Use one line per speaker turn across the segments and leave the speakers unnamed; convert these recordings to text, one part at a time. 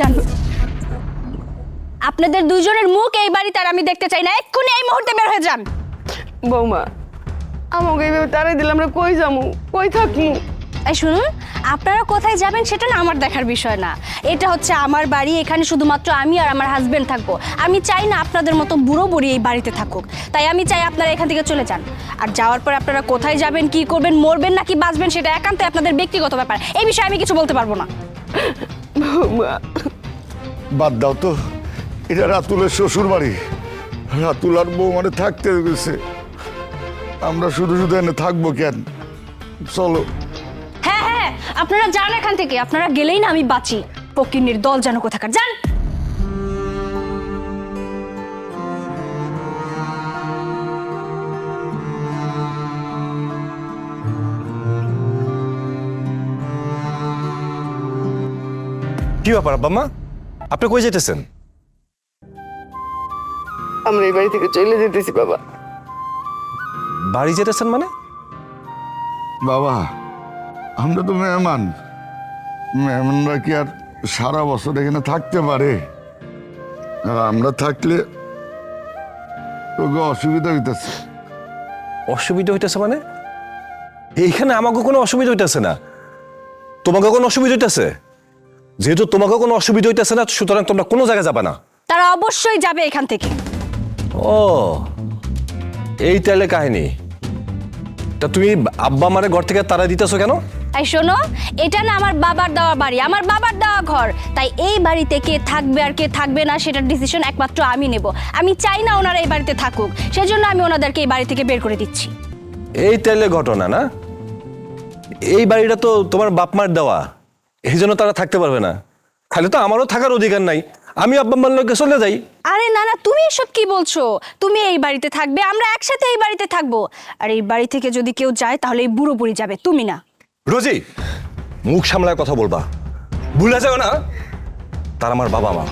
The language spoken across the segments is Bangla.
যান। আপনাদের দুইজনের মুখ এই বাড়িতে আর আমি দেখতে চাই না, এক্ষুনি এই মুহূর্তে বের হয়ে যান।
বৌমা আমাকে এইভাবে তাড়াই দিলে আমরা কই যাবো, কই থাকি?
এই শুনুন, আপনারা কোথায় যাবেন সেটা না আমার দেখার বিষয় না। এটা হচ্ছে আমার বাড়ি, এখানে শুধুমাত্র আমি আর আমার হাজবেন্ড থাকবো। আমি চাই না আপনাদের মতো বুড়ো বুড়ি এই বাড়িতে থাকুক, তাই আমি চাই আপনারা এখান থেকে চলে যান। আর যাওয়ার পর আপনারা কোথায় যাবেন, কি করবেন, মরবেন নাকি বাঁচবেন সেটা একান্তই আপনাদের ব্যক্তিগত ব্যাপার, এই বিষয়ে আমি কিছু বলতে পারবো না।
বৌমা
বাদ দাও তো, এটা রাতুলের শ্বশুর বাড়ি। রাতুল আর বউ মানে থাকতে গেছে, আমরা শুধু শুধু এনে থাকবো কেন? চলো।
হ্যাঁ হ্যাঁ, আপনারা যান এখান থেকে, আপনারা গেলেই না আমি বাঁচি। ফকিন্নির দল যেন কোথাকার, যান।
কি ব্যাপার আব্বা মা, আপনি কই যেতেছেন?
আমরা এই বাড়ি থেকে চলে যেতেছি বাবা।
বাড়ি যেতেছেন মানে?
বাবা, আমরা তো মেহমান, মেহমানরা কি আর সারা বছর এখানে থাকতে পারে? আর আমরা থাকলে তোকে অসুবিধা হইতেছে।
অসুবিধা হইতেছে মানে? এইখানে আমাকে কোনো অসুবিধা হইতেছে না, তোমাকে কোনো অসুবিধা হইতেছে। যেহেতু তোমাকে কোনো অসুবিধা হইতেছে না, সুতরাং তোমরা কোনো জায়গায় যাবে না।
তারা অবশ্যই যাবে এখান থেকে।
ও, এই তাহলে কাহিনী। তা তুমি আব্বা আমারে ঘর থেকে তাড়া দিতেছো কেন?
এই শোনো, এটা না আমার বাবার দেওয়া বাড়ি, আমার বাবার দেওয়া ঘর, তাই এই বাড়িতে কে থাকবে আর কে থাকবে না সেটার ডিসিশন একমাত্র আমি নেব। আমি চাই না ওনারা এই বাড়িতে থাকুক, সেজন্য আমি ওনাদেরকে এই বাড়ি থেকে বের করে দিচ্ছি।
এই তাহলে ঘটনা না? এই বাড়িটা তো তোমার বাপ মার দেওয়া, এই জন্য তারা থাকতে পারবে না। তাহলে তো আমারও থাকার অধিকার নাই, আমি আব্বা মার লোকে চলে যাই।
আরে না না, তুমি এসব কি বলছো? তুমি এই বাড়িতে থাকবে, আমরা একসাথে এই বাড়িতে থাকবো। আর এই বাড়ি থেকে যদি কেউ যায় তাহলে এই বুড়ো বুড়ি যাবে, তুমি না।
রোজি, মুখ সামলায় কথা বলবা, ভুলে যাও না তার আমার বাবা মা।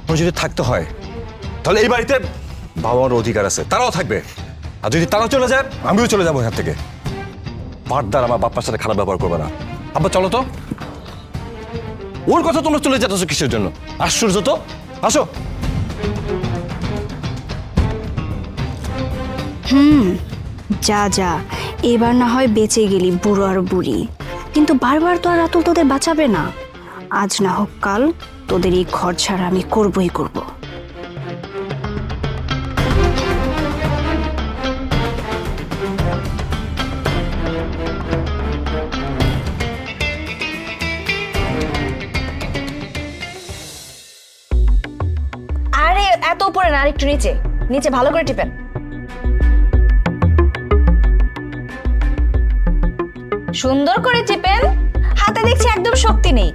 আমার যদি থাকতে হয় তাহলে এই বাড়িতে বাবা মার অধিকার আছে, তারাও থাকবে। আর যদি তারাও চলে যায়, আমিও চলে যাবো এখান থেকে। বারদার আমার বাপ্পার সাথে খারাপ ব্যবহার করবে না। আব্বা চলো তো। ওর কথা তোমরা চলে যেতেছো কিসের জন্য? আশ্চর্য তো, আসো।
যা যা, এবার না হয় বেঁচে গেলি বুড়ো আর বুড়ি, কিন্তু বারবার তো আর রাতুল তোদের বাঁচাবে না। আজ না হোক কাল তোদের এই ঘর ছাড়া আমি করবই করব।
আরে এত উপরে না, আরেকটু নিচে, নিচে ভালো করে টিপেন। সুন্দর করে টিপেন, হাতে দেখছি একদম শক্তি নেই।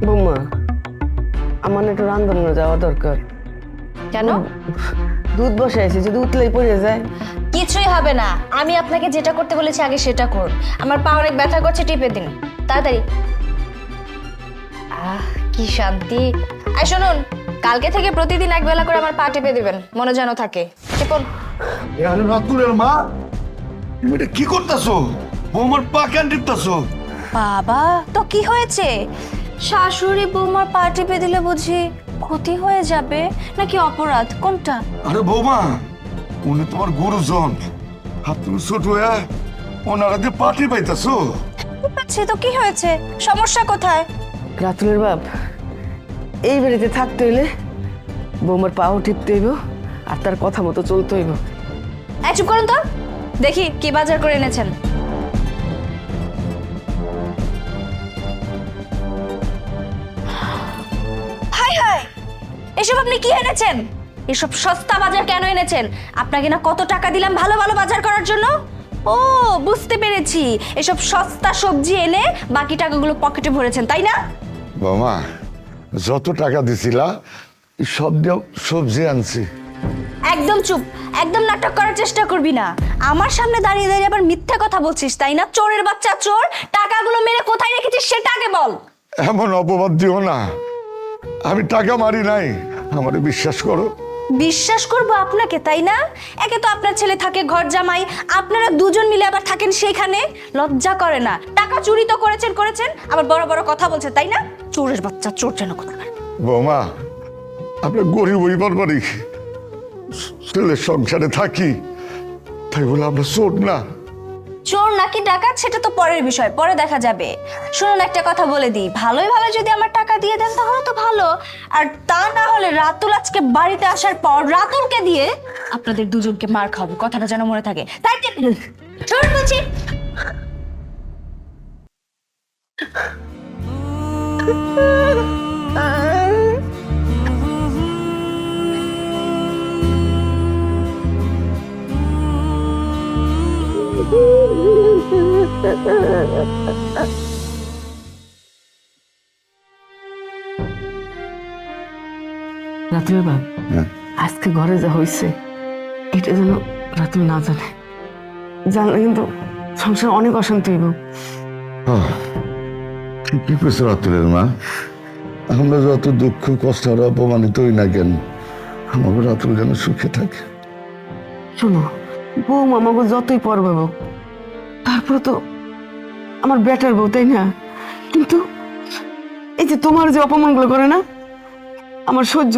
বৌমা আমার একটু রান্ধনে যাওয়া দরকার।
কেন?
দুধ বসাইছে, যদি উতলাই পড়ে যায়।
কিছুই হবে না, আমি আপনাকে যেটা করতে বলেছি আগে সেটা করুন। আমার পা অনেক ব্যথা করছে, টিপে দিন তাড়াতাড়ি। কি শান্তি। আর শুনুন, কালকে থেকে প্রতিদিন এক বেলা করে আমার পা টিপে দিবেন, মনে যেন থাকে। টিপুন।
রাতুলের মা, তুমি এটা কি করতেছো? বৌমার পা কেন টিপতেছো?
বাবা, তো কি হয়েছে? শাশুড়ি বৌমার পা টিপে দিলে বুঝি ক্ষতি হয়ে যাবে নাকি অপরাধ, কোনটা?
আরে বৌমা, উনি তোমার গুরুজন, আর তুমি ছোট হয়ে ওনারা দিয়ে পাটি পাইতেছো।
আচ্ছা, তো কি হয়েছে? সমস্যা কোথায়?
রাতুলের বাপ, এই বাড়িতে থাকতে হইলে বৌমার পাও টিপতে হইব আর তার কথা মতো চলতে হইব।
এই চুপ করুন তো, দেখি কি বাজার করে এনেছেন। হাই হাই, এসব আপনি কি এনেছেন? এসব সস্তা বাজার কেন এনেছেন? আপনাকে না কত টাকা দিলাম ভালো ভালো বাজার করার জন্য। ও বুঝতে পেরেছি, এসব সস্তা সবজি এনে বাকি টাকাগুলো পকেটে ভরেছেন, তাই না?
বৌমা, যত টাকা দিছিলা সব দিয়ে সবজি আনছি।
একদম চুপ, একদম নাটক করার চেষ্টা করবি না। আমার সামনে দাঁড়িয়ে দাঁড়িয়ে আবার মিথ্যা কথা বলছিস, তাই না? চোরের বাচ্চা চোর, টাকাগুলো মেরে কোথায় রেখেছিস সেটা আগে বল।
এমন অপবাদ দিও না, আমি টাকা মারি নাই, আমারে বিশ্বাস করো।
বিশ্বাস করবো আপনাকে, তাই না? একে তো আপনার ছেলে থাকে ঘর জামাই, আপনারা দুজন মিলে আবার থাকেন সেখানে। লজ্জা করে না? টাকা চুরি তো করেছেন, আবার বড় বড় কথা বলছেন, তাই না? চোরের বাচ্চা, চোর যেন কোথাকার।
বৌমা, আমরা গরিব হইবার পারি, ছেলের সংসারে থাকি, তাই বলে আমরা চোর না।
চোর নাকি ডাকাত সেটা তো পরের বিষয়, পরে দেখা যাবে। শুনুন, একটা কথা বলে দিই, ভালোই ভালো যদি আমার টাকা দিয়ে দেন তাহলে তো ভালো, আর তা না হলে রাতুল আজকে বাড়িতে আসার পর রাতুলকে দিয়ে আপনাদের দুজনকে মার খাবো, কথাটা যেন মনে থাকে। তাই চোর বলছি।
রাতুলের বাপ, আজকে ঘরে যা হয়েছে এটা যেন রাতুল না জানে। জানলে কিন্তু সংসার অনেক অশান্তি হইব।
কি কইছো রাতুলের মা? আমরা যত দুঃখ কষ্ট আর অপমানিত হই না কেন, আমাকে রাতুল যেন সুখে থাকে।
শোনো, বউ আমাকে যতই পর ভাবো, তারপরে তো আমার বেটার বউ, তাই না? কিন্তু এই যে তোমার যে অপমানগুলো করে না, আমার সহ্য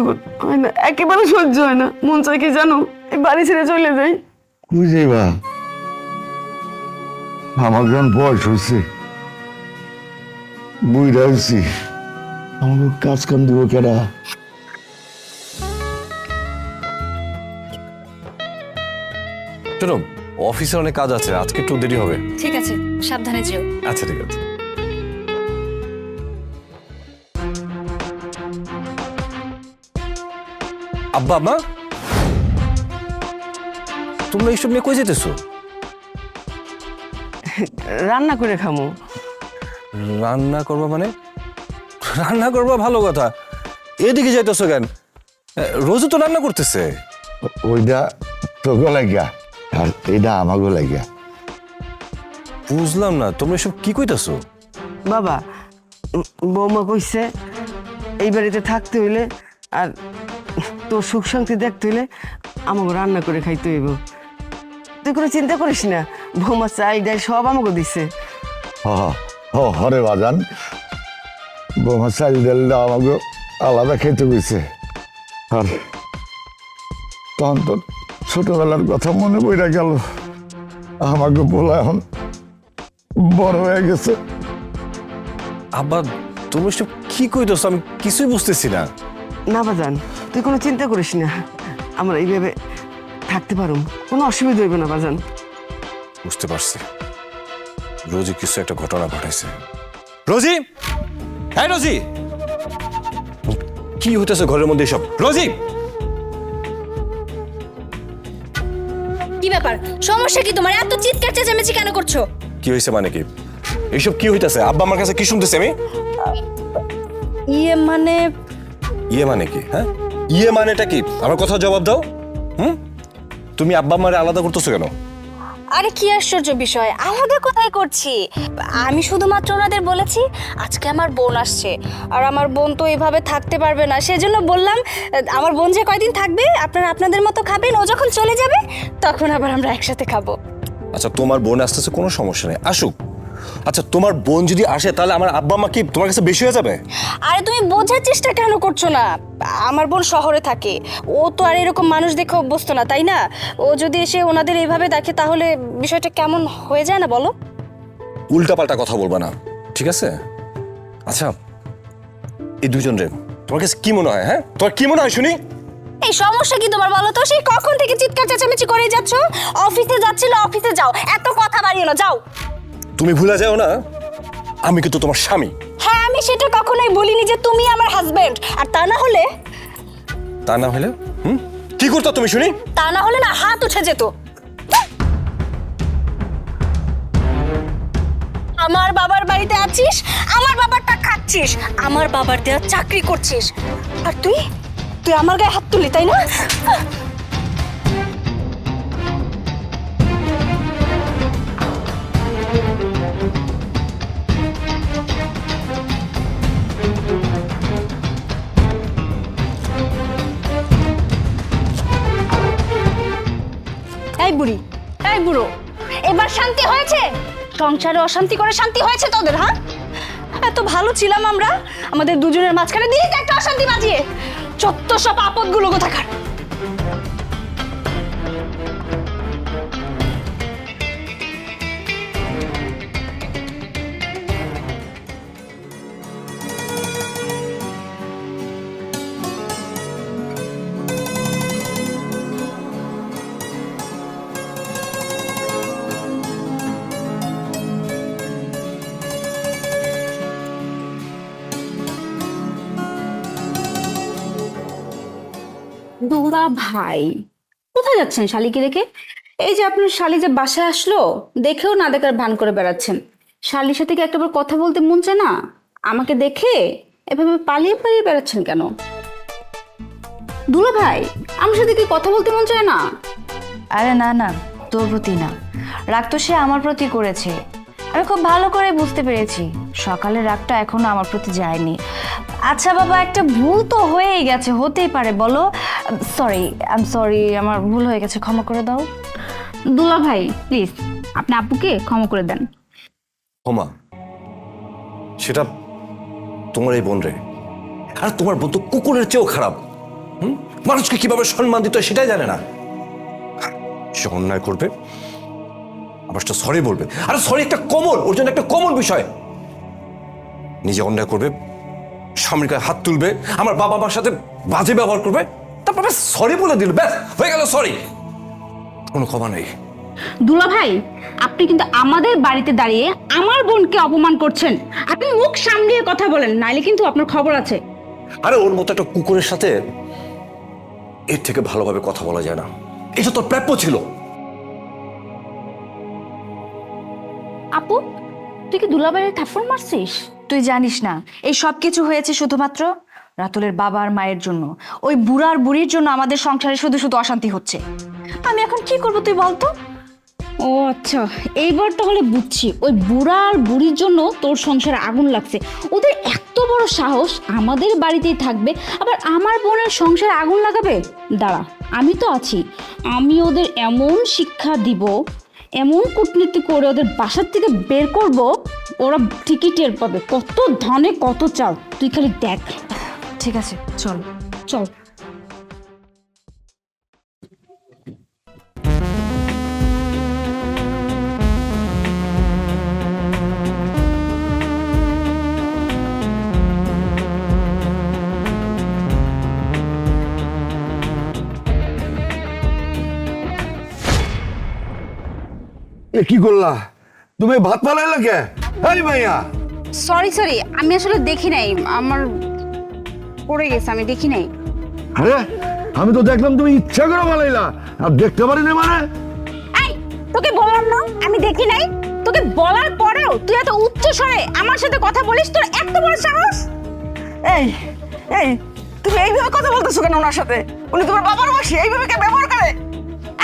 হয় না, একেবারে সহ্য হয় না। মন চাই কি জানো, এই বাড়ি ছেড়ে চলে যাই।
কই যাইবা? আমার যখন বয়স হয়েছে, বুইরা হয়েছি, আমাকে কাজ কাম দিব কেডা?
শোনো, অফিসের অনেক কাজ আছে, আজকে একটু দেরি হবে।
ঠিক আছে, সাবধানে যেও।
আচ্ছা ঠিক আছে। আব্বা আম্মা, তোমরা এইসব নিয়ে কই যেতেছো?
রান্না করে খামো।
রান্না করবা মানে? রান্না করবা ভালো কথা, এদিকে যাইতেছো কেন? রোজও তো রান্না করতেছে।
ওইটা তোকে লাগিয়া আর এইটা আমাকে লাগিয়া।
বুঝলাম না, তোমরা এসব কি কইতাছো?
বাবা, বৌমা কইছে এই বাড়িতে থাকতে হইলে আর তোর সুখ শান্তি দেখতে হইলে আমাকে রান্না করে খাইতে হইব। তুই কোনো চিন্তা করিস না, বৌমা চাই ডাই সব আমাকে দিছে।
হরে বাজান, বোমা চাল ডালটা আমাকে আলাদা খেতে গেছে। আর তখন তো ছোটবেলার কথা মনে পড়ে গেল, আমাকে বলা এখন বড় হয়ে গেছে।
আব্বা, তুমি এসব কি কইতেছো? আমি কিছুই বুঝতেছি না।
না বাজান, তুই কোনো চিন্তা করিস না, আমরা এইভাবে থাকতে পারুম, কোনো অসুবিধা হইবে না বাজান।
বুঝতে পারছি, রোজি কিছু একটা ঘটনা ঘটাইছে। রোজি, হ্যাঁ রোজি, কি হইতেছে ঘরের মধ্যে এসব? রোজি,
কি ব্যাপার? সমস্যা কি তোমার? এত চিৎকার চেঁচামেচি কেন করছো?
কি হয়েছে মানে কি? এইসব কি হইতেছে? আব্বা আমার কাছে কি শুনতেছে আমি?
ইয়ে মানে
ইয়ে মানে কি? হ্যাঁ, ইয়ে মানেটা কি? আমার কথা জবাব দাও। তুমি আব্বা আমারে আলাদা করতেছো কেন?
আরে কি আশ্চর্য বিষয়, আলাদা কোথায় করছি? আমি শুধুমাত্র ওনাদের বলেছি আজকে আমার বোন আসছে, আর আমার বোন তো এভাবে থাকতে পারবে না, সেজন্য বললাম আমার বোন যে কয়দিন থাকবে আপনারা আপনাদের মতো খাবেন, ও যখন চলে যাবে তখন আবার আমরা একসাথে খাবো।
আচ্ছা, তোমার বোন আসতেছে, কোনো সমস্যা নেই, আসুক। আচ্ছা, তোমার বোন যদি আসে তাহলে আমার আব্বা মা কি তোমার কাছে বেশি হয়ে যাবে?
আরে তুমি বোঝার চেষ্টা কেন করছো না? আমার বোন শহরে থাকে, ও তো আর এরকম মানুষ দেখে অভ্যস্ত না, তাই না? ও যদি এসে ওনাদের এইভাবে দেখে তাহলে বিষয়টা কেমন হয়ে যায় না বলো?
উল্টাপাল্টা কথা বলবা না, ঠিক আছে? আচ্ছা, এই দুজন রে তোমার কাছে কি মনে হয়? হ্যাঁ, তোমার কি মনে হয় শুনি?
এই সমস্যা কি তোমার বলো তো? সেই কখন থেকে চিৎকার চেঁচামেচি করেই যাচ্ছ। অফিসে যাচ্ছিল, অফিসে যাও, এত কথা বাড়িও না, যাও।
তুমি ভুলে যাও না, আমি কিন্তু তোমার স্বামী।
হ্যাঁ, আমি সেটা কখনোই বলিনি যে তুমি আমার হাজবেন্ড, আর তা না হলে
কি করতো তুমি শুনি?
তা না হলে না হাত উঠে যেত। আমার বাবার বাড়িতে আছিস, আমার বাবারটা খাচ্ছিস, আমার বাবার দেওয়া চাকরি করছিস, আর তুই আমার গায়ে হাত তুলি, তাই না?
এই বুড়ো, এবার শান্তি হয়েছে? সংসারে অশান্তি করে শান্তি হয়েছে তোদের? হ্যাঁ, এত ভালো ছিলাম আমরা, আমাদের দুজনের মাঝখানে দিয়ে একটা অশান্তি বাজিয়ে। চত্ব সব আপদগুলো কোথাকার।
দুলা ভাই, কোথায় যাচ্ছেন শালিকে রেখে? এই যে আপনার শালি যে বাসায় আসলো, দেখেও না দেখার ভান করে বেড়াচ্ছেন। শালির সাথে কি একটাবার কথা বলতে মন চায় না? আমাকে দেখে এভাবে পালিয়ে পালিয়ে বেড়াচ্ছেন কেন? দুলা ভাই, আমার সাথে কি কথা বলতে মন চায় না?
আরে না না, তোর প্রতি না, রাগ তো সে আমার প্রতি করেছে। আমি খুব ভালো করে বুঝতে পেরেছি সকালের রাগটা এখনো আমার প্রতি যায়নি। আচ্ছা বাবা, একটা ভুল তো হয়েই গেছে, হতেই পারে, বলো। সরি, আমার ভুল হয়ে গেছে, ক্ষমা করে দাও।
দুলা ভাই প্লিজ, আপনি আপুকে ক্ষমা করে দেন।
ক্ষমা? সেটা তোমার এই বোন রে। আর তোমার বোন তো কুকুরের চেয়েও খারাপ। মানুষকে কিভাবে সম্মান দিতে হয় সেটাই জানে না। সে অন্যায় করবে, আবার সরি বলবে। আর সরি একটা কমন, ওর জন্য একটা কমন বিষয়। নিজে অন্যায় করবে, স্বামীর গায়ে হাত তুলবে, আমার বাবা মার সাথে বাজে ব্যবহার করবে, তারপরে সরি বলে দিল, ব্যাস হয়ে গেল সরি। কোনো ক্ষমা নেই।
দুলা ভাই, আপনি কিন্তু আমাদের বাড়িতে দাঁড়িয়ে আমার বোনকে অপমান করছেন। আপনি মুখ সামলিয়ে কথা বলেন, নাইলে কিন্তু আপনার খবর আছে।
আরে ওর মতো একটা কুকুরের সাথে এর থেকে ভালোভাবে কথা বলা যায় না। এটা তোর প্রাপ্য ছিল।
আপু, তুই কি দুলাভাইয়ের থাপ্পড় মারছিস?
তুই জানিস না এই সব কিছু হয়েছে শুধুমাত্র রাতুলের বাবা আর মায়ের জন্য। ওই বুড়া আর বুড়ির জন্য আমাদের সংসারে শুধু শুধু অশান্তি হচ্ছে। আমি এখন কি করবো তুই বলতো?
ও আচ্ছা, এইবার তাহলে বুঝছি ওই বুড়া আর বুড়ির জন্য তোর সংসারে আগুন লাগছে। ওদের এত বড় সাহস আমাদের বাড়িতেই থাকবে, আবার আমার বোনের সংসারে আগুন লাগাবে। দাঁড়া, আমি তো আছি। আমি ওদের এমন শিক্ষা দিব, এমন কূটনীতি করে ওদের বাসার থেকে বের করব, ওরা ঠিকই টের পাবে কত ধানে কত চাল। তুই খালি দেখ।
ঠিক আছে, চল।
চল।
এ কি করলা তুমি? ভাত পালাইলা কে? এই মাইয়া,
সরি, আমি আসলে দেখি নাই, আমার পড়ে গেছে, আমি দেখি নাই।
আরে আমি তো দেখলাম তুমি ইচ্ছা করে পালাইলা, আর দেখতে পারি না মানে?
এই, তোকে বললাম না আমি দেখি নাই? তোকে বলার পরেও তুই এত উচ্চ স্বরে আমার সাথে কথা বলিস, তোর এত বড় সাহস!
এই এই তুমি এইভাবে কথা বলতেছো কেন ওনার সাথে? উনি তোমার বাবার বয়সী, এইভাবে কে ব্যবহার করে?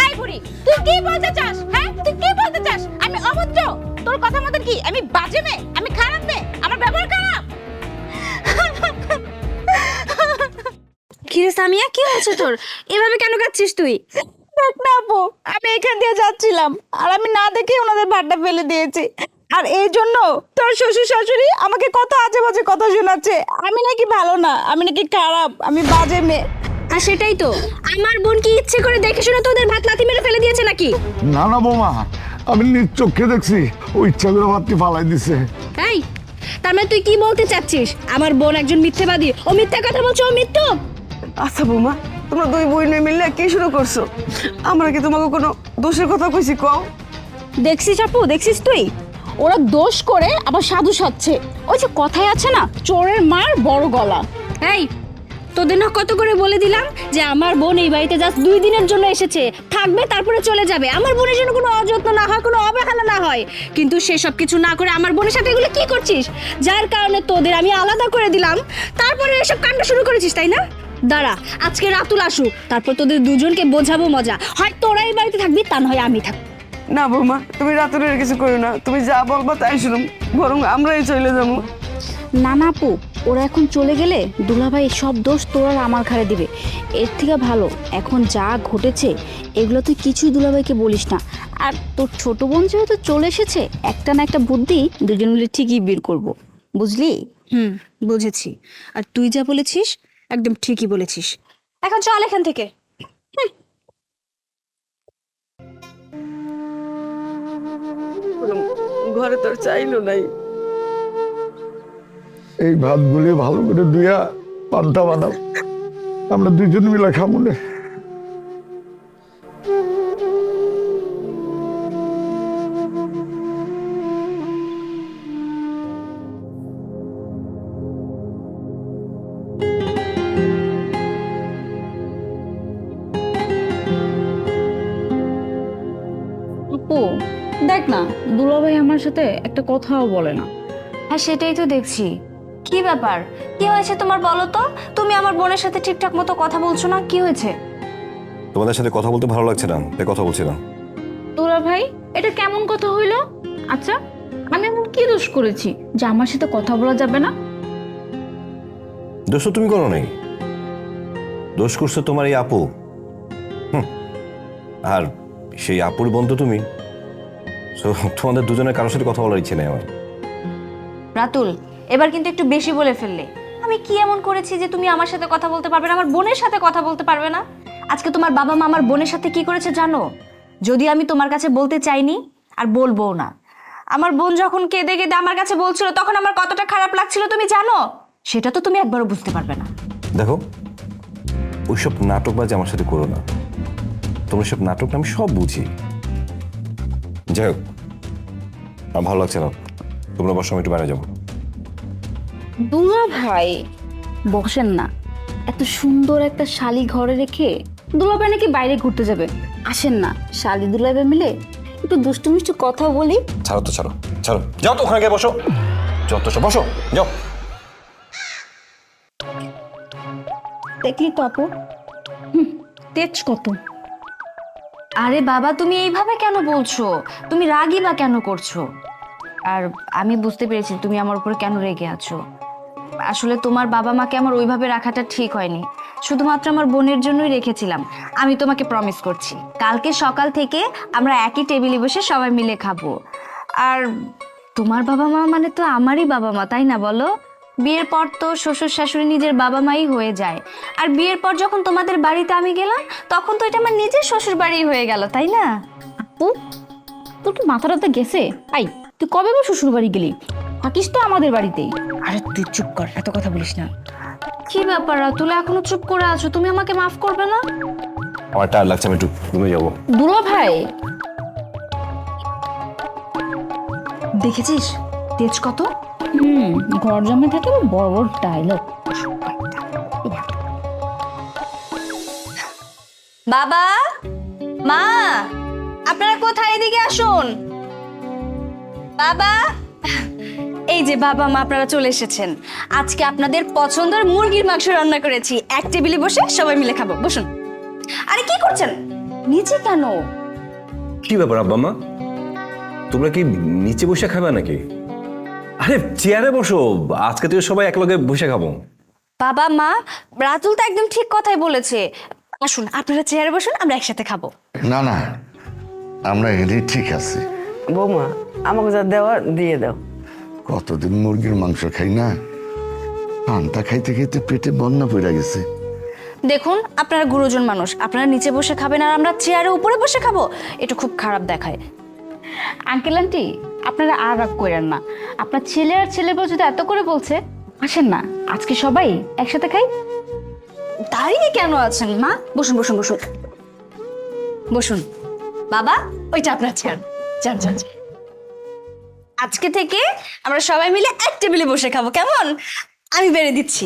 এই বুড়ি, তুই কি বলতে চাস? হ্যাঁ, তুই কি বলতে চাস? আমি অভদ্র? তোর কথা মতন কি আমি বাজে মেয়ে? আমি খারাপ মেয়ে? আমার ব্যবহার খারাপ?
কি রে সামিয়া, কি হয়েছে তোর? এভাবে কেন কাঁদছিস তুই?
দেখ না আপু, আমি এখান দিয়ে যাচ্ছিলাম আর আমি না দেখে ওনাদের ভাতটা ফেলে দিয়েছি। আর এই জন্য তোর শ্বশুর শাশুড়ি আমাকে কত আজে বাজে কথা শোনাচ্ছে। আমি নাকি ভালো না, আমি নাকি খারাপ, আমি বাজে মেয়ে।
আর সেটাই তো, আমার বোন কি ইচ্ছে করে দেখে শুনে তোদের ভাত লাথি মেরে ফেলে দিয়েছে নাকি?
না না বৌমা, আমি নিজ চোখে দেখছি ও ইচ্ছা করে ভাতটি ফালাই দিছে।
এই, তার মানে তুই কি বলতে চাচ্ছিস? আমার বোন একজন মিথ্যেবাদী, ও মিথ্যা কথা বলছে, ও মিথ্যু।
আচ্ছা বৌমা, তোমরা দুই বোনে মিললে কি শুরু করছো? আমরা কি তোমাকে কোনো দোষের কথা কইছি? কও।
দেখছিস আপু, দেখছিস তুই? ওরা দোষ করে আবার সাধু সাজছে। ওই যে কথায় আছে না, চোরের মার বড় গলা।
এই, তোদের না কত করে বলে দিলাম যে আমার বোন এই বাড়িতে জাস্ট 2 দিনের জন্য এসেছে, থাকবে তারপরে চলে যাবে, আমার বোনের জন্য কোনো অযত্ন না হয়, কোনো অবহেলা না হয়। কিন্তু সেসব কিছু না করে আমার বোনের সাথে এগুলো কি করছিস? যার কারণে তোদের আমি আলাদা করে দিলাম, তারপরে এসব কাণ্ড শুরু করেছিস, তাই না? দাঁড়া, আজকে রাতুল আসুক, তারপর তোদের দুজনকে বোঝাবো মজা। হয় তোরা এই বাড়িতে থাকবি, তা নয় আমি থাকবো।
না বৌমা, তুমি রাতুলের কিছু করো না, তুমি যা বলবা তাই শুনুম, বরং আমরাই চলে যাবো।
না না আপু, ওরা এখন চলে গেলে দুলাভাই সব দোষ তোর আর আমার ঘাড়ে দিবে। এর থেকে ভালো এখন যা ঘটেছে এগুলো তুই কিছুই দুলাভাইকে বলিস না,
আর তোর ছোট বোন যেহেতু চলে এসেছে, একটা না একটা বুদ্ধি দুজন মিলে ঠিকই বের করব, বুঝলি?
বুঝেছি। আর তুই যা বলেছিস একদম ঠিকই বলেছিস। এখন চল এখান থেকে।
ঘরে তোর চাইলো নাই।
এই ভাতগুলি ভালো করে ধুইয়া পান্তা বানাও, আমরা দুজন মিলে খাবো না।
আপু দেখ না, দুলাভাই আমার সাথে একটা কথাও বলে না।
হ্যাঁ সেটাই তো দেখছি। কি ব্যাপার, কি হয়েছে তোমার বলো তো? তুমি আমার বোনের সাথে ঠিকঠাক মতো কথা বলছো না, কি হয়েছে?
তোমাদের সাথে কথা বলতে ভালো লাগছে না, তাই কথা বলছি না।
দুলাভাই, এটা কেমন কথা হইলো? আচ্ছা, আমি এমন কি দোষ করেছি যে আমার সাথে কথা বলা যাবে না?
দোষ তো তুমি করো নাই, দোষ করছো তোমার এই আপু। আর সেই আপুর বন্ধু তুমি। So, তোমাদের দুজনের কারোর সাথে কথা বলার ইচ্ছে নেই আমার।
রাতুল, এবার কিন্তু একটু বেশি বলে ফেললে। আমি কি এমন করেছি যে তুমি আমার সাথে কথা বলতে পারবে না, আমার বোনের সাথে কথা বলতে পারবে না? আজকে তোমার বাবা মা আমার বোনের সাথে কি করেছে জানো? যদি আমি তোমার কাছে বলতে চাইনি আর বলবো না। আমার বোন যখন কেঁদে কেঁদে আমার কাছে বলছিল তখন আমার কতটা খারাপ লাগছিল তুমি জানো? সেটা তো তুমি একবারও বুঝতে পারবে না।
দেখো, ওইসব নাটকবাজ আমার সাথে করো না। তোমার সব নাটক আমি সব বুঝি। যাই হোক, আমার ভালো লাগছে না, তোমরা বসো, আমি একটু বাইরে যাবো।
দুলাভাই বসেন না, এত সুন্দর একটা শালি ঘরে রেখে দুলাভাই নাকি বাইরে ঘুরতে যাবে। আসেন না, শালি দুলাভাই মিলে একটু দুষ্টু মিষ্টি কথা বলি।
ছাড়ো তো, ছাড়ো ছাড়ো, যাও তো ওখানে গিয়ে বসো, যত সব বসো, যাও।
দেখলি তো আপু, তেজ কত।
আরে বাবা, তুমি এইভাবে কেন বলছো? তুমি রাগই বা কেন করছো? আর আমি বুঝতে পেরেছি তুমি আমার উপর কেন রেগে আছো। আসলে তোমার বাবা মাকে আমার ওইভাবে রাখাটা ঠিক হয়নি। শুধুমাত্র আমার বোনের জন্যই রেখেছিলাম। আমি তোমাকে প্রমিস করছি, কালকে সকাল থেকে আমরা একই টেবিলে বসে সবাই মিলে খাবো। আর তোমার বাবা মা মানে তো আমারই বাবা মা, তাই না বলো? বিয়ের পর তো শ্বশুর শাশুড়ি নিজের বাবা মাই হয়ে যায়। আর বিয়ের পর যখন তোমাদের বাড়িতে আমি গেলাম তখন তো এটা আমার নিজের শ্বশুর বাড়ি হয়ে গেল, তাই না?
আপু, তোর কি মাথাটাতে গেছে? আই, তুই কবে বা শ্বশুর বাড়ি গেলি? থাকিস তো আমাদের বাড়িতেই।
আরে তুই চুপ কর, এত কথা বলিস না।
কি ব্যাপার রাতুল, এখনো চুপ করে আছো? তুমি আমাকে মাফ করবে না?
আমার টায়ার লাগছে, আমি একটু রুমে যাবো।
দুলাভাই,
দেখেছিস তেজ কত?
ঘর জমে থাকে বড় বড় ডায়লগ।
বাবা মা, আপনারা কোথায়? এদিকে আসুন। বাবা, এই যে বাবা মা আপনারা চলে এসেছেন। আজকে আপনাদের পছন্দের মুরগির মাংস রান্না করেছি, এক টেবিলে বসে সবাই মিলে খাবো। বসুন। আরে কি করছেন? নিচে কেন?
কি ব্যাপার আব্বা মা, তোমরা কি নিচে বসে খাবে নাকি? আরে চেয়ারে বসো, আজকে তো সবাই একলগে বসে খাবো।
বাবা মা, রাতুল তো একদম ঠিক কথাই বলেছে। আসুন আপনারা চেয়ারে বসুন, আমরা একসাথে খাবো।
না না, আমরা এটাই ঠিক আছে।
বৌমা, আমাকে যা দেওয়ার দিয়ে দাও।
কতদিন মুরগির মাংস খাই না, পান্তা খাইতে খাইতে পেটে বন্যা পড়ে গেছে।
দেখুন, আপনারা গুরুজন মানুষ, আপনারা নিচে বসে খাবেন আর আমরা চেয়ারে উপরে বসে খাবো, এটা খুব খারাপ দেখায়।
আঙ্কেল আন্টি, আপনারা আর রাগ করেন না। আপনার ছেলে আর ছেলে বউ যদি এত করে বলছে, আসেন না আজকে সবাই একসাথে খাই।
দাঁড়িয়ে কেন আছেন মা? বসুন বসুন বসুন বসুন। বাবা, ওইটা আপনার চেয়ার। যান যান যান। আজকে থেকে আমরা সবাই মিলে এক টেবিলে বসে খাবো, কেমন? আমি বেড়ে দিচ্ছি।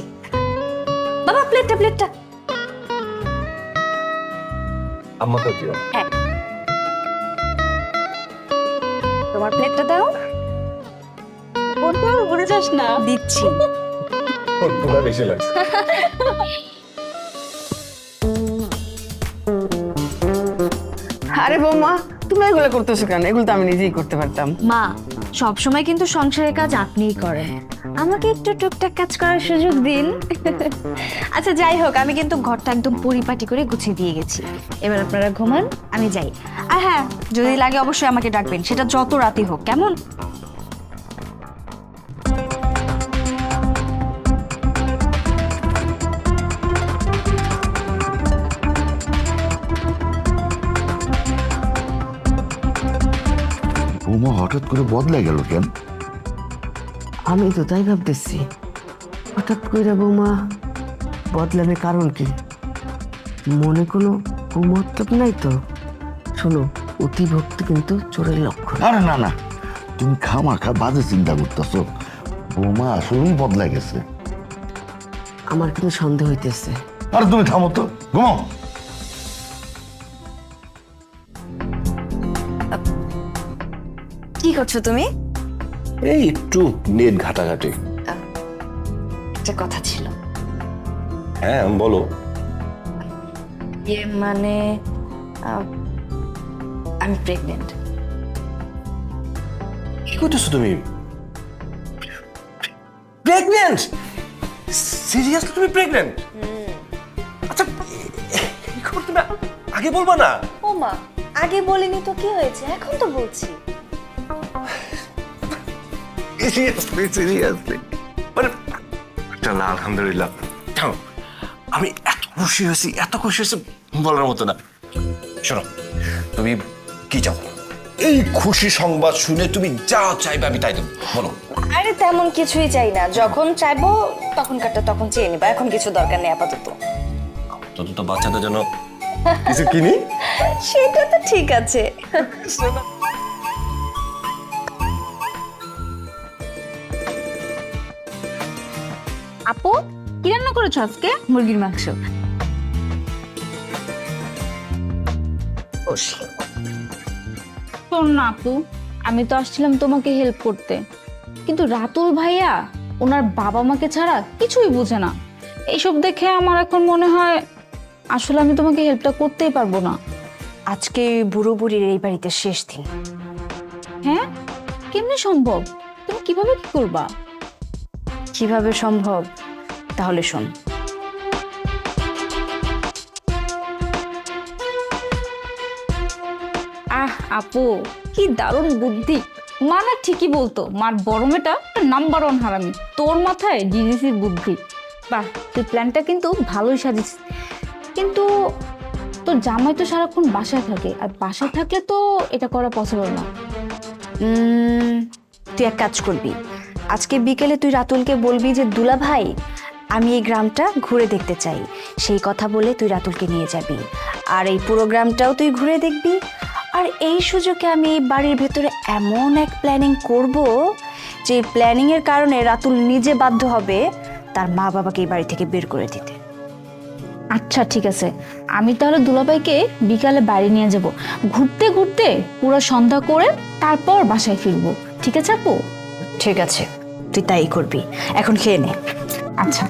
বাবা, প্লেটটা প্লেটটা।
আম্মা তো দিও।
হ্যাঁ, তোমার প্লেটটা দাও।
ভুলে যাস না।
দিচ্ছি।
পুরো বেশি লাগছে।
আরে বৌমা, তুমি এগুলো করতেছো কেন? এগুলো তো আমি নিজেই করতে পারতাম।
মা সব সময় কিন্তু সংসারের কাজ আপনিই করেন, আমাকে একটু টুকটাক কাজ করার সুযোগ দিন। আচ্ছা যাই হোক, আমি কিন্তু ঘরটা একদম পরিপাটি করে গুছিয়ে দিয়ে গেছি। এবার আপনারা ঘুমান, আমি যাই। আর হ্যাঁ, যদি লাগে অবশ্যই আমাকে ডাকবেন, সেটা যত রাতই হোক, কেমন?
বৌমা হঠাৎ করে বদলে গেল কেন?
আমি তো তাই ভাবতেছি, হঠাৎ করে বৌমা বদলাবে কারণ কি? মনে কোনো কুমতলব নাই তো? শোনো, অতি ভক্তি কিন্তু চোরের লক্ষণ।
আরে না না, তুমি খামাখা বাজে চিন্তা করতেছো। বৌমা আসলেই বদলে গেছে।
আমার কিন্তু সন্দেহ হইতেছে।
আরে তুমি থামো তো, ঘুমাও।
কি করছো তুমি?
এই একটু নেট ঘাটাঘাটি।
একটা কথা ছিল।
হ্যাঁ বলো।
মানে আমি প্রেগনেন্ট।
কি করতেছো তুমি? প্রেগনেন্ট? সিরিয়াসলি তুমি প্রেগনেন্ট? আচ্ছা এই খবর তুমি আগে বলবা না?
ও মা, আগে বলিনি তো কি হয়েছে, এখন তো বলছি।
সিরিয়াসলি মানে না, আলহামদুলিল্লাহ। আমি এত খুশি হয়েছি, এত খুশি হয়েছি বলার মতো না। শোনো, তুমি কি চাও? এই খুশি সংবাদ শুনে তুমি যা চাইবে আমি তাই দেবো, বলো।
আরে তেমন কিছুই চাই না, যখন চাইবো তখনকারটা তখন চেয়ে নিবা, এখন কিছু দরকার নেই আপাতত।
তত তো বাচ্চাদের জন্য কিছু কিনি।
সেটা তো ঠিক আছে।
আপু, কি রান্না করেছো আজকে?
মুরগির মাংস।
শোন না আপু, আমি তো আসছিলাম তোমাকে হেল্প করতে, কিন্তু রাতুল ভাইয়া ওনার বাবা মাকে ছাড়া কিছুই বোঝে না। এইসব দেখে আমার এখন মনে হয় আসলে আমি তোমাকে হেল্পটা করতেই পারবো না।
আজকে বুড়ো বুড়ির এই বাড়িতে শেষ দিন।
হ্যাঁ, কেমনে সম্ভব? তুমি কিভাবে কি করবা?
কিভাবে সম্ভব? তাহলে শোন।
আপু, কি দারুণ বুদ্ধি। মা না ঠিকই বলতো, মার বড় মেয়েটা নাম্বার 1 হারামি। তোর মাথায় ডিজিসির বুদ্ধি। বাহ, তুই প্ল্যানটা কিন্তু ভালোই সাজিস। কিন্তু তোর জামাই তো সারাক্ষণ বাসায় থাকে, আর বাসায় থাকলে তো এটা করা পসিবল না।
তুই এক কাজ করবি, আজকে বিকেলে তুই রাতুলকে বলবি যে দুলা ভাই, আমি এই গ্রামটা ঘুরে দেখতে চাই। সেই কথা বলে তুই রাতুলকে নিয়ে যাবি, আর এই পুরো গ্রামটাও তুই ঘুরে দেখবি। আর এই সুযোগে আমি এই বাড়ির ভেতরে এমন এক প্ল্যানিং করব, যে প্ল্যানিংয়ের কারণে রাতুল নিজে বাধ্য হবে তার মা বাবাকে এই বাড়ি থেকে বের করে দিতে।
আচ্ছা ঠিক আছে, আমি তাহলে দুলাভাইকে বিকালে বাড়ি নিয়ে যাব, ঘুরতে ঘুরতে পুরো সন্ধ্যা করে তারপর বাসায় ফিরবো। ঠিক আছে আপু?
ঠিক আছে, তুই তাই করবি। এখন খেয়ে নে।
আচ্ছা।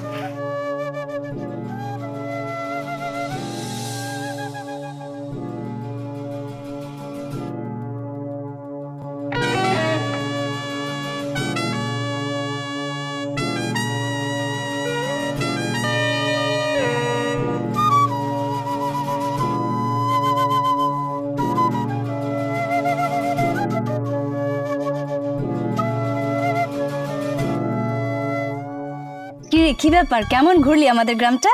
কি ব্যাপার, কেমন ঘুরলি আমাদের গ্রামটা?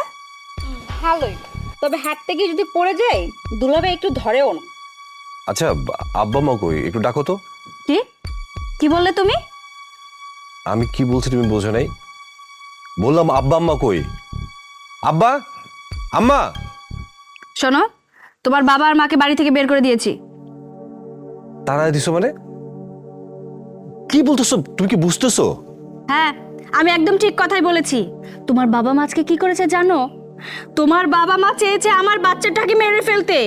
ভালোই, তবে হাত থেকে যদি পড়ে যায় দুলাভাই একটু ধরেও না।
আচ্ছা আব্বা মা কই, একটু ডাকো তো।
কি কি বললে তুমি?
আমি কি বলছি তুমি বোঝো নাই? বললাম আব্বা আম্মা কই। আব্বা আম্মা।
শোনো, তোমার বাবা আর মাকে বাড়ি থেকে বের করে দিয়েছি।
তারা দিছো মানে? কি বলতেছো? তুমি কি বুঝতেছো?
হ্যাঁ, আমি একদম ঠিক কথাই বলেছি। তোমার বাবা মা আজকে কি করেছে জানো? তোমার বাবা মা চেয়েছে আমার বাচ্চাটাকে মেরে ফেলতে,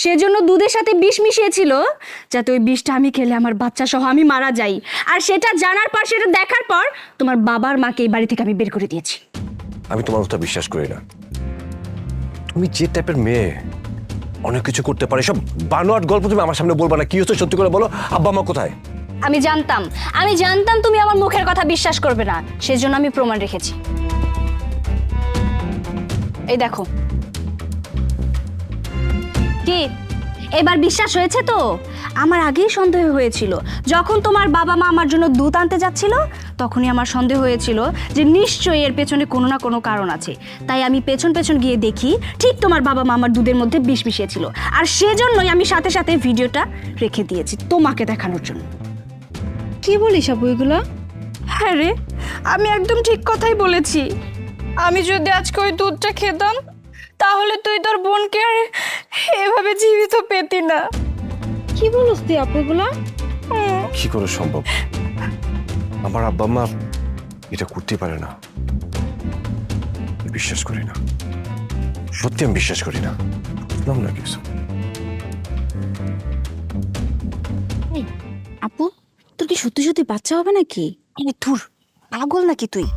সেজন্য দুধের সাথে বিষ মিশিয়েছিল, যাতে ওই বিষটা আমি খেলে আমার বাচ্চা সহ আমি মারা যাই। আর সেটা জানার পর, সেটা দেখার পর তোমার বাবার মাকে এই বাড়ি থেকে আমি বের করে দিয়েছি।
আমি তোমার কথা বিশ্বাস করি না। তুমি যে টাইপের মেয়ে অনেক কিছু করতে পারে। সব বানোয়াট গল্প তুমি আমার সামনে বলবা না। কি হচ্ছে সত্যি করে বলো, আব্বা মা কোথায়?
আমি জানতাম তুমি আমার মুখের কথা বিশ্বাস করবে না, সেজন্য আমি প্রমাণ রেখেছি। এই দেখো। কি এবার বিশ্বাস হয়েছে তো? আমার আগেই সন্দেহ হয়েছিল, যখন তোমার বাবা মা আমার জন্য দুধ আনতে যাচ্ছিল তখনই আমার সন্দেহ হয়েছিল যে নিশ্চয়ই এর পেছনে কোনো না কোনো কারণ আছে। তাই আমি পেছন পেছন গিয়ে দেখি ঠিক তোমার বাবা মা আমার দুধের মধ্যে বিষ মিশিয়েছিল, আর সেজন্যই আমি সাথে সাথে ভিডিওটা রেখে দিয়েছি তোমাকে দেখানোর জন্য।
কি বলিস আপু এগুলো?
হ্যাঁ রে, আমি একদম ঠিক কথাই বলেছি। আমি যদি আজকে ওই দুধটা খেতাম তাহলে তুই তোর বোনকে আর এভাবে জীবিত পেতি না।
কি বলিস তুই আপু এগুলো?
কি করে সম্ভব? আমার আব্বা মা এটা করতে পারে না। বিশ্বাস করি না, সত্যি আমি বিশ্বাস করি না। বুঝলাম না কিছু।
আপু তোর কি সত্যি সত্যি বাচ্চা হবে নাকি?
আরে ধুর, পাগল নাকি তুই?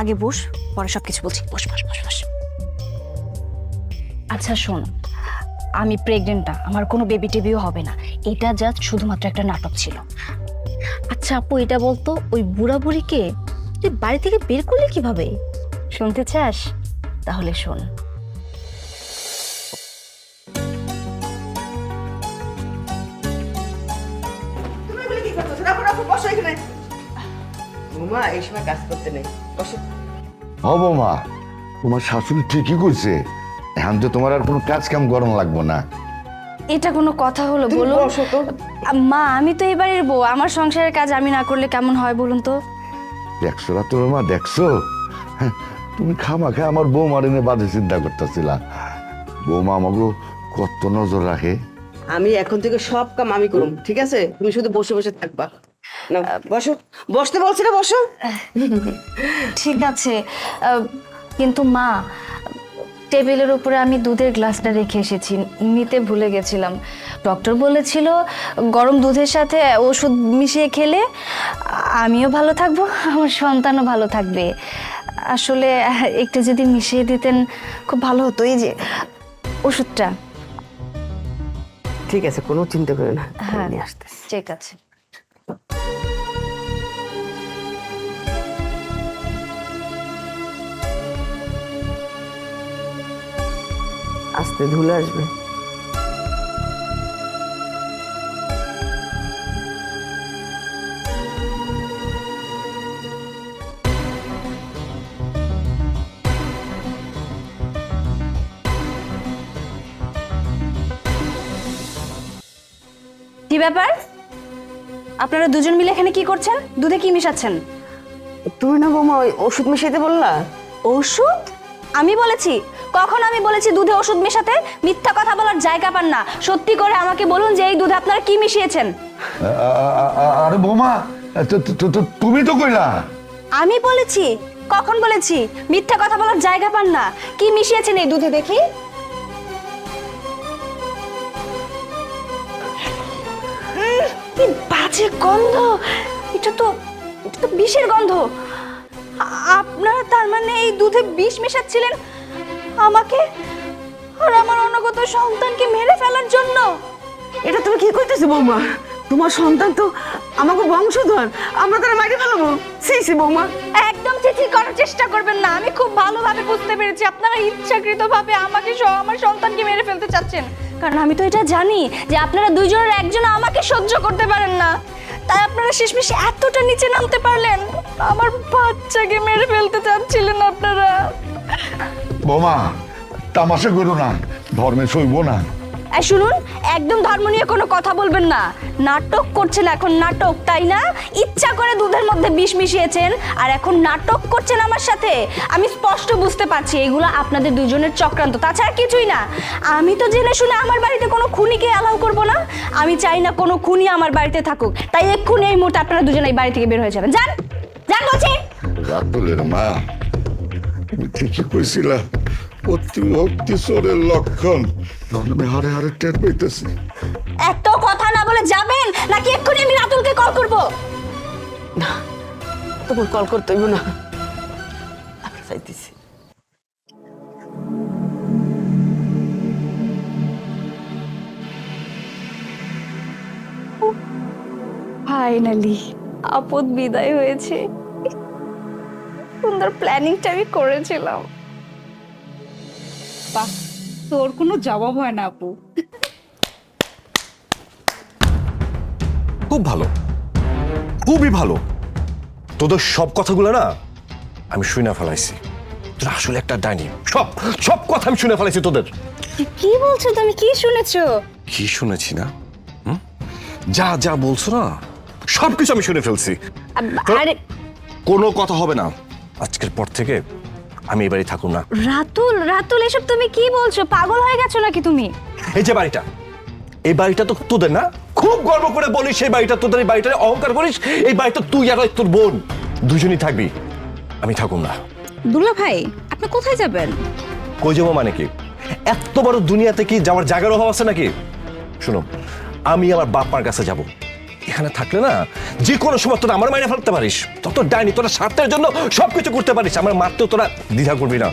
আগে বস, পরে সব কিছু বলছি। বস বস বস বস। আচ্ছা শোন, আমি প্রেগনেন্ট না, আমার কোনো বেবি টেবিও হবে না। এটা জাস্ট শুধুমাত্র একটা নাটক ছিল।
আচ্ছা আপু এটা বলতো, ওই বুড়া বুড়িকে তুই বাড়ি থেকে বের করলি কিভাবে?
শুনতে চাস? তাহলে শোন।
বৌমা এই সময় কাজ করতে নেই, বসো।
হবো মা, তোমার শাশুড়ি ঠিকই কইছে, এখন তো তোমার আর কোনো কাজ কাম গরম লাগবো না।
এটা কোনো কথা হলো বলুন?
বসো তো।
মা, আমি তো এবারের বউ, আমার সংসারের কাজ আমি না করলে কেমন হয় বলুন তো?
দেখছো না তোর মা, দেখছো? হ্যাঁ, তুমি খামাখে আমার বৌমার এনে বাজে চিন্তা করতেছিলা। বৌমা আমাকে কত নজর রাখে।
আমি এখন থেকে সব কাম আমি করুম, ঠিক আছে? তুমি শুধু বসে বসে থাকবা। না বসো, বসতে বলছি না, বসো।
ঠিক আছে, কিন্তু মা, টেবিলের উপরে আমি দুধের গ্লাসটা রেখে এসেছি, নিতে ভুলে গেছিলাম। ডক্টর বলেছিল গরম দুধের সাথে ওষুধ মিশিয়ে খেলে আমিও ভালো থাকবো, আমার সন্তানও ভালো থাকবে। আসলে একটু যদি মিশিয়ে দিতেন খুব ভালো হতো, এই যে ওষুধটা।
ঠিক আছে, কোনো চিন্তা করে না,
হ্যাঁ
নিয়ে আসতেছি।
ঠিক আছে।
আস্তে ধুলে আসবে।
কি ব্যাপার? আপনারা দুজন মিলে এখানে কি করছেন? দুধে কি মিশাচ্ছেন?
তুমি না বৌমা ওই ওষুধ মিশাইতে বললা?
ওষুধ? আমি বলেছি? কখন আমি বলেছি দুধে ওষুধ মেশাতে? মিথ্যা কথা বলার জায়গা পান না। সত্যি করে আমাকে বলুন যে এই দুধে আপনারা কি মিশিয়েছেন?
আরে বৌমা, তুমি তো কইলা।
আমি বলেছি? কখন বলেছি? মিথ্যা কথা বলার জায়গা পান না। কি মিশিয়েছেন এই দুধে দেখি? কি বাজে গন্ধ! এটা তো বিষের গন্ধ। আপনারা তার মানে এই দুধে বিষ মেশাচ্ছিলেন আমাকে আর আমার অনাগত সন্তানকে মেরে ফেলার জন্য?
এটা তুমি কি কইতেছো বৌমা? তোমার সন্তান তো আমাকে বংশধর, আমরা তারা মাইরে ফেলাবো? সি বৌমা,
একদম চিঠি করার চেষ্টা করবেন না। আমি খুব ভালোভাবে বুঝতে পেরেছি আপনারা ইচ্ছাকৃতভাবে আমাকে সহ আমার সন্তানকে মেরে ফেলতে চাচ্ছেন, কারণ আমি তো এটা জানি যে আপনারা দুইজনের একজন আমাকে সহ্য করতে পারেন না। তাই আপনারা শেষমেশে এতটা নিচে নামতে পারলেন, আমার বাচ্চাকে মেরে ফেলতে চাচ্ছিলেন আপনারা।
বৌমা, তামাশা করো না, ধর্মে সইব না।
শুনুন, একদম ধর্ম নিয়ে কোনো কথা বলবেন না। নাটক করছেন এখন, নাটক, তাই না? ইচ্ছা করে দুধের মধ্যে বিষ মিশিয়েছেন আর এখন নাটক করছেন আমার সাথে। আমি স্পষ্ট বুঝতে পারছি এগুলো আপনাদের দুজনের চক্রান্ত, তাছাড়া কিছুই না। আমি তো জেনে শুনে আমার বাড়িতে কোনো খুনিকে অ্যালাউ করব না। আমি চাই না কোনো খুনি আমার বাড়িতে থাকুক। তাই এক্ষুনি এই মুহূর্তে আপনারা দুজনে এই বাড়ি থেকে বের হয়ে যাবেন। যান, যান বলছি।
রাতুলের মা, তুমি ঠিকই কইছিলা, অতিভক্তি চোরের লক্ষণ। আমি হারে হারে টের পাইতেছি।
এত কথা না বলে যাবেন নাকি এক্ষুনি আমি রাতুলকে কল করব?
তোমার কল করতে হইব না, আমি চাইতেছি।
ফাইনালি আপদ বিদায় হয়েছে। সুন্দর প্ল্যানিংটা আমি করেছিলাম।
বাহ, তোর কোনো জবাব হয় না আপু।
খুব ভালো, খুবই ভালো। তোদের সব কথাগুলো না আমি শুনে ফেলাইছি। তোরা আসলে একটা ডাইনি। সব সব কথা আমি শুনে ফেলাইছি তোদের।
কি বলছো তুমি? কি শুনেছো?
কি শুনেছি না? হুম? যা যা বলছো না সবকিছু আমি শুনে ফেলছি।
আরে
কোনো কথা হবে না আজকের পর থেকে। আমি এই বাড়ি থাকুন না।
রাতুল, রাতুল, এসব তুমি কি বলছো? পাগল হয়ে গেছো নাকি তুমি?
এই যে বাড়িটা, এই বাড়িটা তো তোদের না? খুব গর্ব করে বলিস সেই বাড়িটা তোদের, এই বাড়িটা অহংকার করিস। এই বাড়িটা তুই আর তোর বোন দুজনই থাকবি, আমি থাকুন না।
দুলা ভাই, আপনি কোথায় যাবেন?
কই যাবো মানে কি? এত বড় দুনিয়াতে কি যাওয়ার জায়গার অভাব আছে নাকি? শোনো, আমি আমার বাপ মার কাছে যাব। এখানে থাকলে না যে কোনো সময় তোরা আমার মাইনে ফেলতে পারিস। তত ডাইনি, তোরা স্বার্থের জন্য সবকিছু করতে পারিস। আমার মারতেও তোরা দ্বিধা করবি না।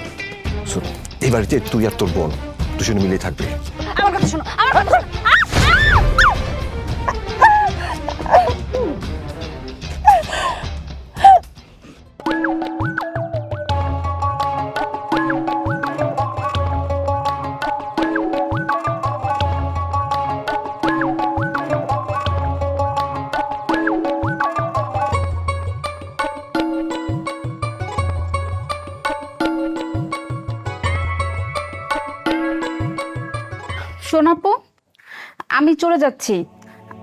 শোন, এই বাড়িতে তুই আর তোর বোন দুজনে মিলে থাকবি।
আমার কথা শোনো, আমার কথা শোনো।
সোনাপো, আমি চলে যাচ্ছি।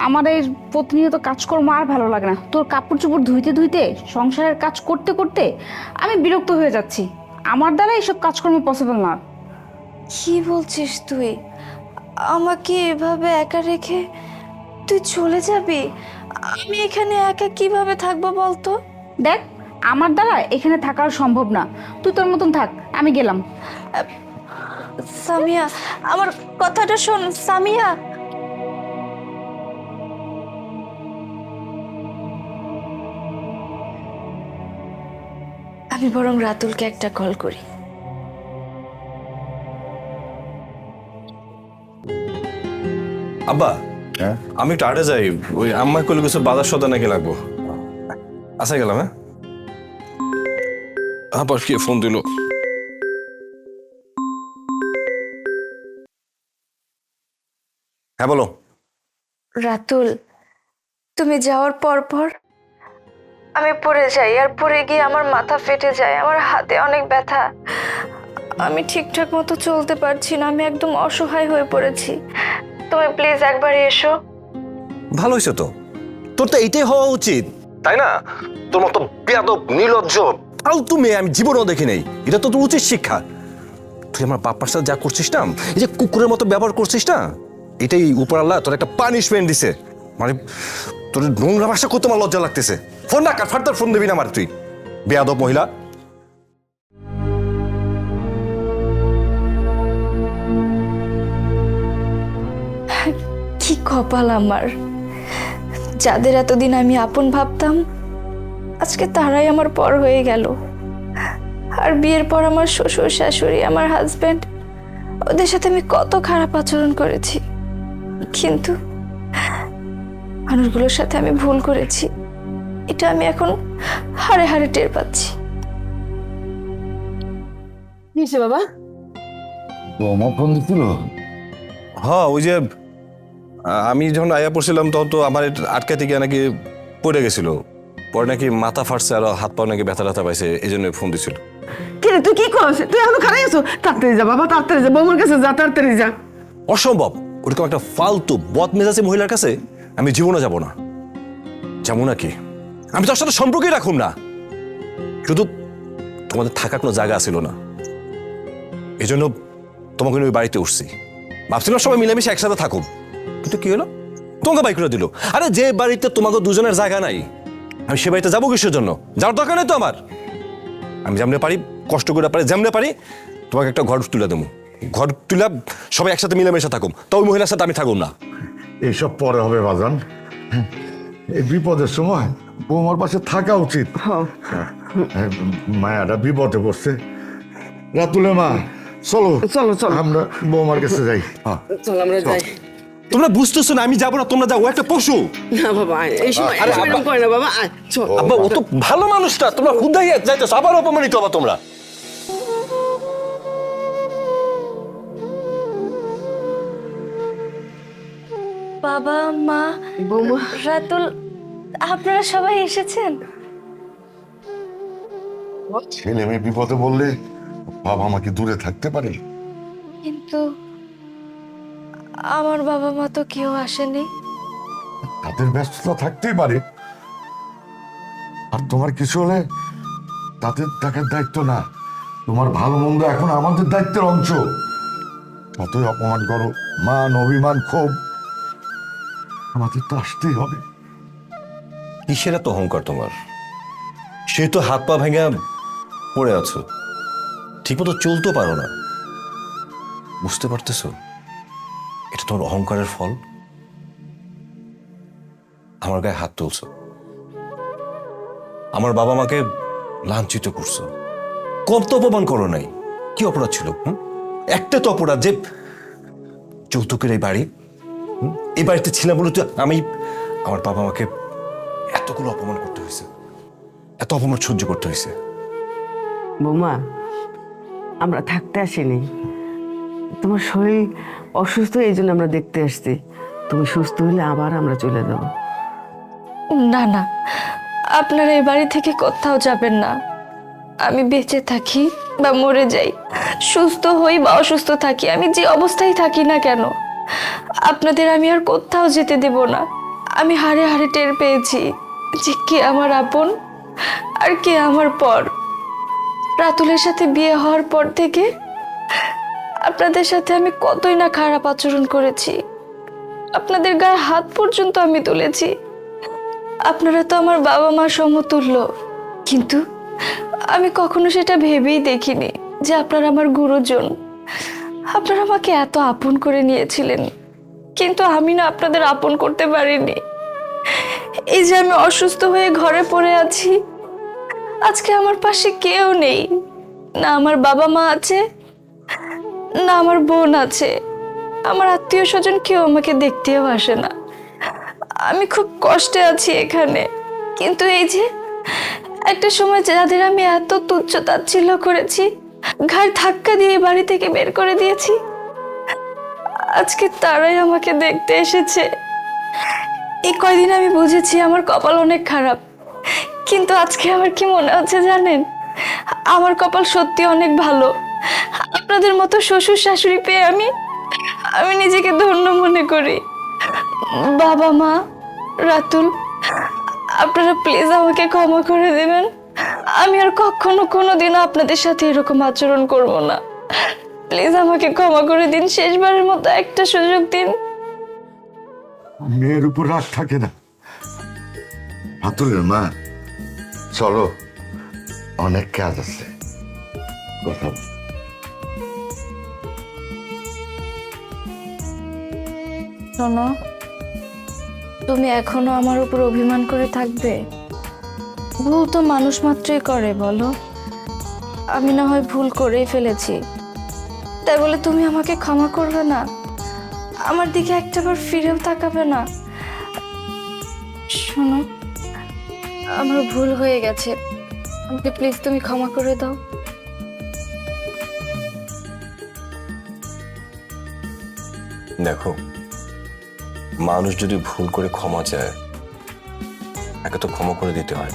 আমার এই প্রতিনিয়ত কাজকর্ম আর ভালো লাগে না। তোর কাপড় চোপড় ধুইতে ধুইতে, সংসারের কাজ করতে করতে আমি বিরক্ত হয়ে যাচ্ছি। আমার দ্বারা এইসব কাজকর্ম পসিবল না।
কি বলছিস তুই? আমাকে এভাবে একা রেখে তুই চলে যাবি? আমি এখানে একা কিভাবে থাকবো বলতো?
দেখ, আমার দ্বারা এখানে থাকা সম্ভব না। তুই তোর মতন থাক, আমি গেলাম।
সামিয়া, আমার কথাটা শোন সামিয়া। আমি বরং রাতুলকে একটা কল করি।
আব্বা,
হ্যাঁ?
আমি একটু আড়ে যাই। ওই আম্মা কইলে কিছু বাজার সদা নাকি লাগবো। আচ্ছা, গেলাম। হ্যাঁ, আবার কে ফোন দিল? হ্যাঁ, বলো।
রাতুল, তুমি যাওয়ার পর পর আমি পড়ে যাই, আর পড়ে গিয়ে আমার মাথা ফেটে যায়, আমার হাতে অনেক ব্যথা। আমি ঠিকঠাক মতো চলতে পারছি না, আমি একদম অসহায় হয়ে পড়েছি। তুমি প্লিজ একবার এসো।
ভালো হয়েছে তো, তোর তো এইটাই হওয়া উচিত, তাই না? তোর মতো বেয়াদব, নির্লজ্জ, ফালতু মেয়ে আমি জীবনেও দেখি নাই। এটা তো তোর উচিত শিক্ষা। তুই আমার বাপ্পার সাথে যা করছিস না, এই যে কুকুরের মতো ব্যবহার করছিস না, এটাই উপর আল্লাহ তোর একটা পানিশমেন্ট দিছে। মানে তোর নোংরা ভাষা কত আমার লজ্জা লাগতেছে। ফোন না কাট, ফার্দার ফোন দিবি না আমার, তুই বেয়াদব মহিলা।
কি কপাল আমার, যাদের এতদিন আমি আপন ভাবতাম আজকে তারাই আমার পর হয়ে গেল। আর বিয়ের পর আমার শ্বশুর শাশুড়ি, আমার হাজবেন্ড, ওদের সাথে আমি কত খারাপ আচরণ করেছি। কিন্তু মানুষগুলোর সাথে আমি ভুল করেছি, এটা আমি এখন হাড়ে হাড়ে টের পাচ্ছি।
নিশ্চয় বাবা।
বৌমা ফোন দিছিল?
হ্যাঁ, ওই যে আমি যখন আয়া পড়ছিলাম তখন তো আমার আটকাতে গিয়ে নাকি পড়ে গেছিল। পরে নাকি মাথা ফাটছে আর হাত পা নাকি ব্যথা ব্যথা পাইছে, এই জন্য ফোন দিছিল।
কিরে তুই কি করছিস? তুই এখনো খারাই আছো? তাড়াতাড়ি যা বাবা, তাড়াতাড়ি যা, বৌমার কাছে যা, তাড়াতাড়ি যা।
অসম্ভব, ওরকম একটা ফালতু বদমেজাজি মহিলার কাছে আমি জীবনে যাব না। যাবো নাকি? আমি তোর সাথে সম্পর্কই রাখুম না। শুধু তোমাদের থাকার কোনো জায়গা ছিল না, এই জন্য তোমাকে ওই বাড়িতে উঠছি। ভাবছিলাম সবাই মিলেমিশে একসাথে থাকুক, কিন্তু কি হলো? তোমাকে বাই করে দিল। আরে যে বাড়িতে তোমাকে দুজনের জায়গা নাই, আমি সে বাড়িতে যাবো কিসের জন্য? যাওয়ার দরকার নেই তো আমার। আমি যেমনে পারি, কষ্ট করে পারি, যেমনে পারি তোমাকে একটা ঘর তুলে দেবো। ঘর তুলে সবাই একসাথে মিলেমিশে থাকুম, তা ওই মহিলার সাথে আমি থাকুম না।
এইসব পরে হবে বাজান। এই বিপদের সময় বৌমার পাশে থাকা উচিত। মায়াটা বিপদে পড়ছে। রাতুলের মা, চলো
চলো চলো
আমরা বৌমার কাছে যাই।
চল আমরা যাই।
তোমরা বুঝতেছো না আমি যাবো না, তোমরা যাও, ও একটা পশু।
না বাবা আয়, এই সময়
আরে,
এরকম করে না বাবা, আয় চল।
আব্বা ও তো ভালো মানুষটা, তোমরা হুদাই যাইতেছো, আবার অপমানিত হবা তোমরা।
বাবা মা
বৌমা
রাতুল, আপনারা সবাই এসেছেন?
ছেলে মেয়ে বিপদে বললে বাবা আমাকে দূরে থাকতে পারে?
কিন্তু আমার বাবা মা তো কেউ আসেনি।
তাদের ব্যস্ততা থাকতেই পারে, আর তোমার কিছু হলে তাদের দেখার দায়িত্ব না। তোমার ভালো মন্দ এখন আমাদের দায়িত্বের অংশ। যতই অপমান করো, মান অভিমান ক্ষোভ, আমাদের তো আসতেই হবে।
কিসের এত অহংকার তোমার? সে তো হাত পা ভেঙে পড়ে আছো, ঠিকমতো চলতেও পারো না। বুঝতে পারতেছো এটা তোমার অহংকারের ফল? আমার গায়ে হাত তুলছো, আমার বাবা মাকে লাঞ্ছিত করছো, কত অপমান করো নাই। কি অপরাধ ছিল? একটা তো অপরাধ যে যৌতুকের এই বাড়ি, এই বাড়িতে ছিলাম বলে তো আমি আমার বাবা মাকে এতগুলো অপমান করতে হয়েছে, এত অপমান সহ্য করতে হয়েছে।
বৌমা আমরা থাকতে আসিনি, তোমার শরীর অসুস্থ, এই জন্য আমরা দেখতে আসছি। তুমি সুস্থ হলে আবার আমরা চলে যাব।
না না, আপনারা এই বাড়ি থেকে কোথাও যাবেন না। আমি বেঁচে থাকি বা মরে যাই, সুস্থ হই বা অসুস্থ থাকি, আমি যে অবস্থায় থাকি না কেন, আপনাদের আমি আর কোথাও যেতে দেব না। আমি হাড়ে হাড়ে টের পেয়েছি যে কে আমার আপন আর কে আমার পর। রাতুলের সাথে বিয়ে হওয়ার পর থেকে আপনাদের সাথে আমি কতই না খারাপ আচরণ করেছি, আপনাদের গায়ে হাত পর্যন্ত আমি তুলেছি। আপনারা তো আমার বাবা মা সমতুল্য, কিন্তু আমি কখনো সেটা ভেবেই দেখিনি যে আপনারা আমার গুরুজন। আপনারা আমাকে এত আপন করে নিয়েছিলেন, কিন্তু আমি না আপনাদের আপন করতে পারিনি। এই যে আমি অসুস্থ হয়ে ঘরে পড়ে আছি, আজকে আমার পাশে কেউ নেই, না আমার বাবা মা আছে, না আমার বোন আছে, আমার আত্মীয় স্বজন কেউ আমাকে দেখতেও আসে না। আমি খুব কষ্টে আছি এখানে, কিন্তু এই যে একটা সময় যাদের আমি এত তুচ্ছ তাচ্ছিল্য করেছি, ঘাড় ধাক্কা দিয়ে বাড়ি থেকে বের করে দিয়েছি, আজকে তারাই আমাকে দেখতে এসেছে। এই কয়দিন আমি বুঝেছি আমার কপাল অনেক খারাপ, কিন্তু আজকে আমার কি মনে হচ্ছে জানেন, আমার কপাল সত্যি অনেক ভালো। আপনাদের মতো শ্বশুর শাশুড়ি পেয়ে আমি নিজেকে ধন্য মনে করি। বাবা মা, রাতুল, আপনারা প্লিজ আমাকে ক্ষমা করে দেবেন। আমি আর কখনো কোনোদিনও আপনাদের সাথে এরকম আচরণ করব না। প্লিজ আমাকে ক্ষমা করে দিন, শেষবারের মতো একটা সুযোগ দিন।
মেয়ের উপর রাগ থাকে না। হাতুলের মা, চলো, অনেক কাজ আছে, কথা বল।
শোনো, তুমি এখনো আমার উপর অভিমান করে থাকবে? ভুল তো মানুষ মাত্রই করে, বলো। আমি না হয় ভুল করেই ফেলেছি, তাই বলে তুমি আমাকে ক্ষমা করবে না? আমার দিকে একটাবার ফিরেও তাকাবে না? শোনো, আমার ভুল হয়ে গেছে, আমাকে প্লিজ তুমি ক্ষমা করে দাও।
দেখো, মানুষ যদি ভুল করে ক্ষমা চায়, একে তো ক্ষমা করে দিতে হয়।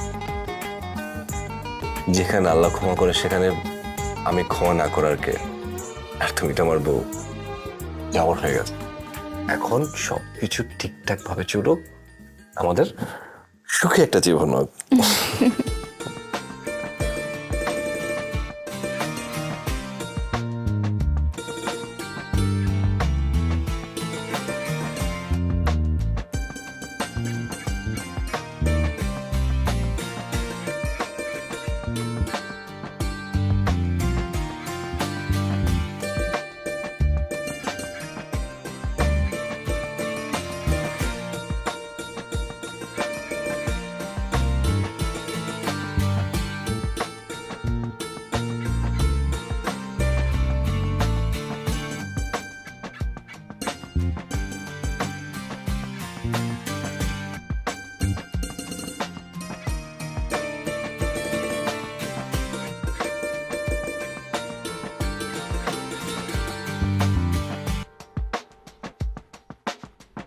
যেখানে আল্লাহ ক্ষমা করে সেখানে আমি ক্ষমা না করার কে? আর তুমি তো আমার বউ, যাওয়ার হয়ে গেছে। এখন সবকিছু ঠিকঠাক ভাবে চলুক, আমাদের সুখী একটা জীবন হোক।